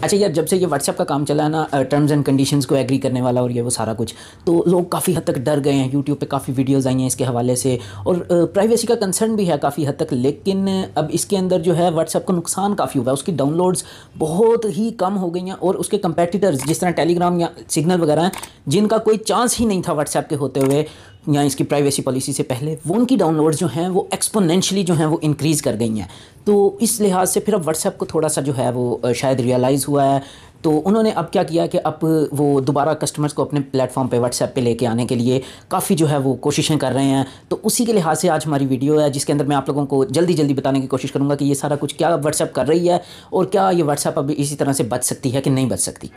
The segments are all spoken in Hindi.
अच्छा यार, जब से ये व्हाट्सएप का काम चला है ना, टर्म्स एंड कंडीशंस को एग्री करने वाला और ये वो सारा कुछ, तो लोग काफ़ी हद तक डर गए हैं। यूट्यूब पे काफ़ी वीडियोस आई हैं इसके हवाले से, और प्राइवेसी का कंसर्न भी है काफ़ी हद तक। लेकिन अब इसके अंदर जो है व्हाट्सएप को नुकसान काफ़ी हुआ है, उसकी डाउनलोड्स बहुत ही कम हो गई हैं। और उसके कंपेटिटर्स जिस तरह टेलीग्राम या सिग्नल वगैरह हैं, जिनका कोई चांस ही नहीं था व्हाट्सएप के होते हुए या इसकी प्राइवेसी पॉलिसी से पहले, वो उनकी डाउनलोड्स जो हैं वो एक्सपोनेंशियली जो हैं वो इंक्रीज़ कर गई हैं। तो इस लिहाज से फिर अब व्हाट्सएप को थोड़ा सा जो है वो शायद रियलाइज़ हुआ है। तो उन्होंने अब क्या किया कि अब वो दोबारा कस्टमर्स को अपने प्लेटफॉर्म पे व्हाट्सएप पे लेके आने के लिए काफ़ी जो है वो कोशिशें कर रहे हैं। तो उसी के लिहाज से आज हमारी वीडियो है, जिसके अंदर मैं आप लोगों को जल्दी जल्दी बताने की कोशिश करूँगा कि ये सारा कुछ क्या व्हाट्सएप कर रही है और क्या ये व्हाट्सएप अब इसी तरह से बच सकती है कि नहीं बच सकती।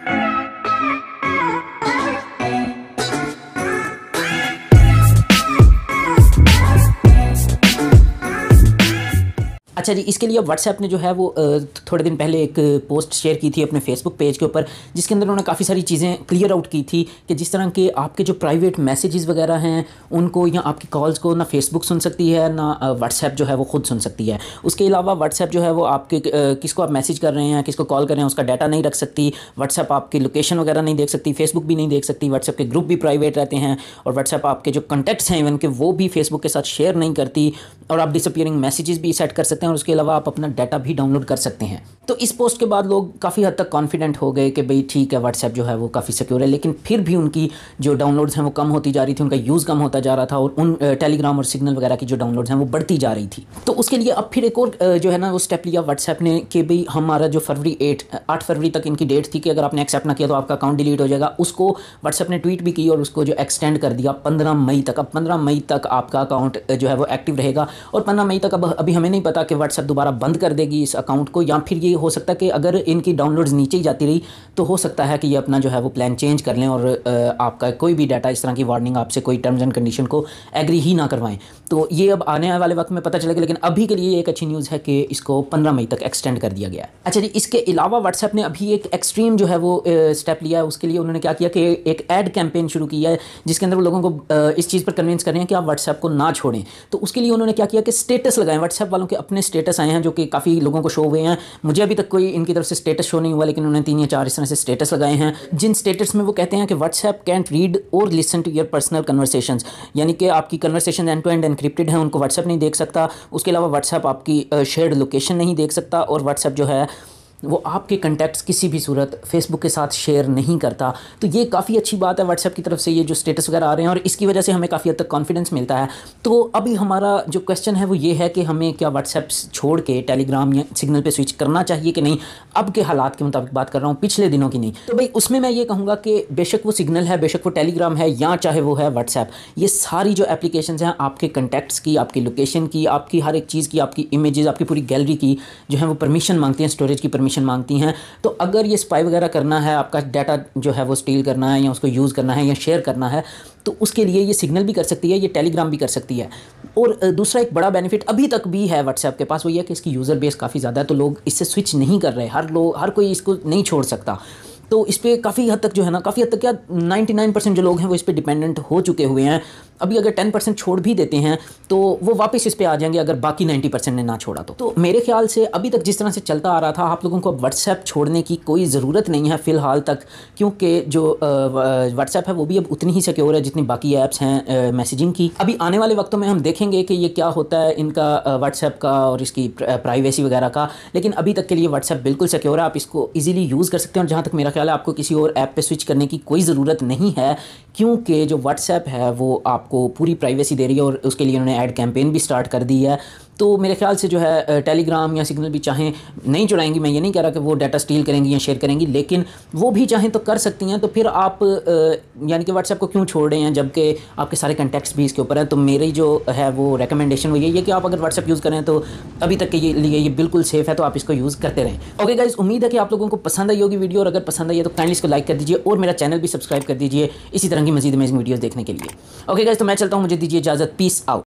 अच्छा जी, इसके लिए व्हाट्सएप ने जो है वो थोड़े दिन पहले एक पोस्ट शेयर की थी अपने फेसबुक पेज के ऊपर, जिसके अंदर उन्होंने काफ़ी सारी चीज़ें क्लियर आउट की थी कि जिस तरह के आपके जो प्राइवेट मैसेजेस वगैरह हैं उनको या आपकी कॉल्स को ना फेसबुक सुन सकती है ना व्हाट्सएप जो है वो खुद सुन सकती है। उसके अलावा व्हाट्सएप जो है वो आपके किसको आप मैसेज कर रहे हैं, किसको कॉल कर रहे हैं, उसका डाटा नहीं रख सकती। व्हाट्सएप आपकी लोकेशन वगैरह नहीं देख सकती, फेसबुक भी नहीं देख सकती। व्हाट्सएप के ग्रुप भी प्राइवेट रहते हैं, और व्हाट्सएप आपके जो कॉन्टैक्ट्स हैं इवन के वो भी फेसबुक के साथ शेयर नहीं करती। और आप डिसअपीयरिंग मैसेजेस भी सेट कर सकते हैं, और उसके अलावा आप अपना डाटा भी डाउनलोड कर सकते हैं। तो इस पोस्ट के बाद लोग काफ़ी हद तक कॉन्फिडेंट हो गए कि भाई ठीक है, व्हाट्सएप जो है वो काफ़ी सिक्योर है। लेकिन फिर भी उनकी जो डाउनलोड्स हैं वो कम होती जा रही थी, उनका यूज़ कम होता जा रहा था, और उन टेलीग्राम और सिग्नल वगैरह की जो डाउनलोड्स हैं वो बढ़ती जा रही थी। तो उसके लिए अब फिर एक और जो है ना वो स्टेप लिया व्हाट्सएप ने कि भाई हमारा जो 8 फरवरी तक इनकी डेट थी कि अगर आपने एक्सेप्ट ना किया तो आपका अकाउंट डिलीट हो जाएगा। उसको व्हाट्सएप ने ट्वीट भी की और उसको जो एक्सटेंड कर दिया 15 मई तक। अब 15 मई तक आपका अकाउंट जो है वो एक्टिव रहेगा, और 15 मई तक अब अभी हमें नहीं पता कि व्हाट्सएप दोबारा बंद कर देगी इस अकाउंट को, या फिर ये हो सकता है कि अगर इनकी डाउनलोड्स नीचे ही जाती रही तो हो सकता है कि ये अपना जो है वो प्लान चेंज कर लें और आपका कोई भी डाटा इस तरह की वार्निंग आपसे कोई टर्म्स एंड कंडीशन को एग्री ही ना करवाएं। तो ये अब आने वाले वक्त में पता चलेगा, लेकिन अभी के लिए एक अच्छी न्यूज़ है कि इसको 15 मई तक एक्सटेंड कर दिया गया है। अच्छा जी, इसके अलावा व्हाट्सएप ने अभी एक एक्सट्रीम जो है वो स्टेप लिया है। उसके लिए उन्होंने क्या किया कि एक एड कैंपेन शुरू किया है, जिसके अंदर वो लोगों को इस चीज़ पर कन्विंस कर रहे हैं कि आप व्हाट्सएप को ना छोड़ें। तो उसके लिए उन्होंने क्या किया कि स्टेटस लगाएं। व्हाट्सएप वालों के अपने स्टेटस आए हैं जो कि काफ़ी लोगों को शो हुए हैं। मुझे अभी तक कोई इनकी तरफ से स्टेटस शो नहीं हुआ, लेकिन उन्होंने 3 या 4 इस तरह से स्टेटस लगाए हैं, जिन स्टेटस में वो कहते हैं कि WhatsApp can't read or listen to your personal conversations, यानी कि आपकी conversation end to end encrypted हैं, उनको व्हाट्सएप नहीं देख सकता। उसके अलावा व्हाट्सएप आपकी शेयर्ड लोकेशन नहीं देख सकता, और व्हाट्सएप जो है वो आपके कॉन्टैक्ट्स किसी भी सूरत फेसबुक के साथ शेयर नहीं करता। तो ये काफ़ी अच्छी बात है व्हाट्सएप की तरफ से, ये जो स्टेटस वगैरह आ रहे हैं, और इसकी वजह से हमें काफ़ी हद तक कॉन्फिडेंस मिलता है। तो अभी हमारा जो क्वेश्चन है वो ये है कि हमें क्या व्हाट्सएप छोड़ के टेलीग्राम या सिग्नल पे स्विच करना चाहिए कि नहीं। अब के हालात के मुताबिक बात कर रहा हूँ, पिछले दिनों की नहीं। तो भाई उसमें मैं ये कहूँगा कि बेशक वो सिग्नल है, बेशक वो टेलीग्राम है, या चाहे वो है व्हाट्सएप, ये सारी जो एप्लीकेशंस हैं आपके कॉन्टैक्ट्स की, आपकी लोकेशन की, आपकी हर एक चीज़ की, आपकी इमेजेस, आपकी पूरी गैलरी की जो है वो परमिशन मांगती हैं, स्टोरेज की परमिशन मांगती हैं। तो अगर ये स्पाई वगैरह करना है, आपका डाटा जो है वो स्टील करना है या उसको यूज़ करना है या शेयर करना है, तो उसके लिए ये सिग्नल भी कर सकती है, ये टेलीग्राम भी कर सकती है। और दूसरा एक बड़ा बेनिफिट अभी तक भी है व्हाट्सएप के पास, वो ये है कि इसकी यूज़र बेस काफ़ी ज़्यादा है, तो लोग इससे स्विच नहीं कर रहे। हर कोई इसको नहीं छोड़ सकता। तो इस पर काफ़ी हद तक जो है ना, काफ़ी हद तक क्या 99% जो लोग हैं वो इस पर डिपेंडेंट हो चुके हुए हैं। अभी अगर 10% छोड़ भी देते हैं तो वो वापस इस पे आ जाएंगे, अगर बाकी 90% ने ना छोड़ा तो मेरे ख्याल से अभी तक जिस तरह से चलता आ रहा था, आप लोगों को अब व्हाट्सएप छोड़ने की कोई ज़रूरत नहीं है फ़िलहाल तक, क्योंकि जो व्हाट्सएप है वो भी अब उतनी ही सिक्योर है जितनी बाकी ऐप्स हैं मैसेजिंग की। अभी आने वाले वक्तों में हम देखेंगे कि ये क्या होता है इनका व्हाट्सएप का और इसकी प्राइवेसी वगैरह का, लेकिन अभी तक के लिए व्हाट्सएप बिल्कुल सिक्योर है, आप इसको ईजिली यूज़ कर सकते हैं। और जहाँ तक मेरा ख्याल है आपको किसी और ऐप पे स्विच करने की कोई ज़रूरत नहीं है, क्योंकि जो व्हाट्सएप है वो आपको पूरी प्राइवेसी दे रही है, और उसके लिए उन्होंने ऐड कैंपेन भी स्टार्ट कर दी है। तो मेरे ख्याल से जो है टेलीग्राम या सिग्नल भी चाहें नहीं चुराएंगी, मैं ये नहीं कह रहा कि वो डाटा स्टील करेंगी या शेयर करेंगी, लेकिन वो भी चाहें तो कर सकती हैं। तो फिर आप यानी कि व्हाट्सएप को क्यों छोड़ रहे हैं जबकि आपके सारे कॉन्टैक्ट्स भी इसके ऊपर हैं। तो मेरी जो है वो रिकमेंडेशन वो यही है कि आप अगर व्हाट्सएप यूज़ करें तो अभी तक के लिए ये बिल्कुल सेफ़ है, तो आप इसको यूज़ करते रहें। ओके गाइज़, उम्मीद है कि आप लोगों को पसंद आई होगी वीडियो, और अगर पसंद आई है तो काइंडली इसको लाइक कर दीजिए और मेरा चैनल भी सब्सक्राइब कर दीजिए इसी तरह की मज़ीद अमेजिंग वीडियोज़ देखने के लिए। ओके गाइज़, तो मैं चलता हूँ, मुझे दीजिए इजाज़त, पीस आउट।